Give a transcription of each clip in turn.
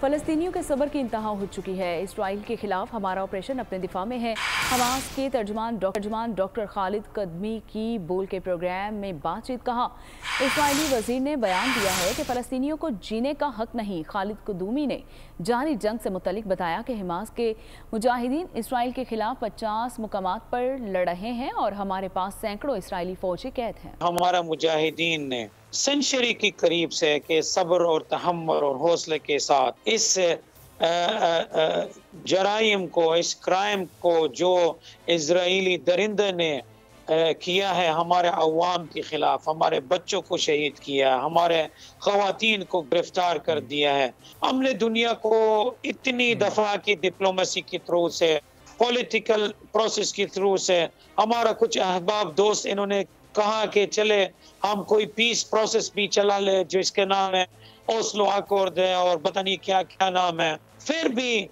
फलस्तीनियों के सब्र की इंतहा हो चुकी है। इसराइल के खिलाफ हमारा ऑपरेशन अपने दिफा में है। हमास के तर्जमान डॉक्टर खालिद कदमी की बोल के प्रोग्राम में बातचीत कहा। इसराइली वजीर ने बयान दिया है कि फलस्तीनियों को जीने का हक नहीं। खालिद कदूमी ने जारी जंग से मुतल्लिक बताया कि हमास के मुजाहिदीन इसराइल के खिलाफ 50 मुकामात पर लड़ रहे हैं और हमारे पास सैकड़ों इसराइली फौजी कैद हैं। हमारा मुजाहिदीन ने सेंचुरी के करीब से के सब्र और तहम्मुल और हौसले के साथ इस जराइम को, इस क्राइम को जो इजरायली दरिंदे ने किया है हमारे अवाम के खिलाफ, हमारे बच्चों को शहीद किया, हमारे ख़वातीन को गिरफ्तार कर दिया है। हमने दुनिया को इतनी दफ़ा की डिप्लोमेसी के थ्रू से, पॉलिटिकल प्रोसेस के थ्रू से, हमारा कुछ अहबाब दोस्त इन्होंने कहा कि चले हम कोई पीस प्रोसेस भी चला ले जिसके नाम है ओस्लो अकॉर्ड है और पता नहीं क्या क्या नाम है, फिर भी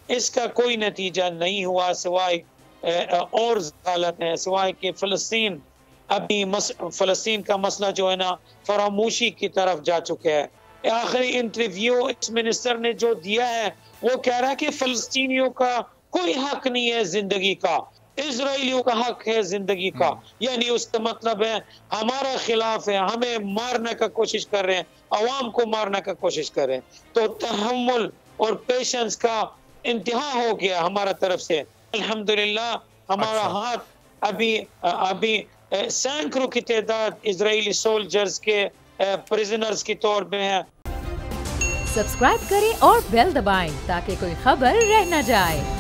इसका कोई नतीजा नहीं हुआ सिवाय और हालत है, सिवाय कि फ़लस्तीन अभी फ़लस्तीन का मसला जो है ना फरामोशी की तरफ जा चुका है। आखिरी इंटरव्यू इस मिनिस्टर ने जो दिया है वो कह रहा है कि फ़लस्तीनियों का कोई हक नहीं है जिंदगी का, इजराइलियों का हक है जिंदगी का। यानी उसका मतलब है हमारा खिलाफ है, हमें मारने का कोशिश कर रहे हैं, अवाम को मारने का कोशिश कर रहे हैं। तो तहम्मुल और पेशेंस का इंतहा हो गया हमारा तरफ से। अल्हम्दुलिल्लाह हमारा हाथ अभी सैकड़ों की तादाद इजरायली सोल्जर्स के प्रिजनर्स के तौर पे है। सब्सक्राइब करें और बेल दबाएं ताकि कोई खबर रह न जाए।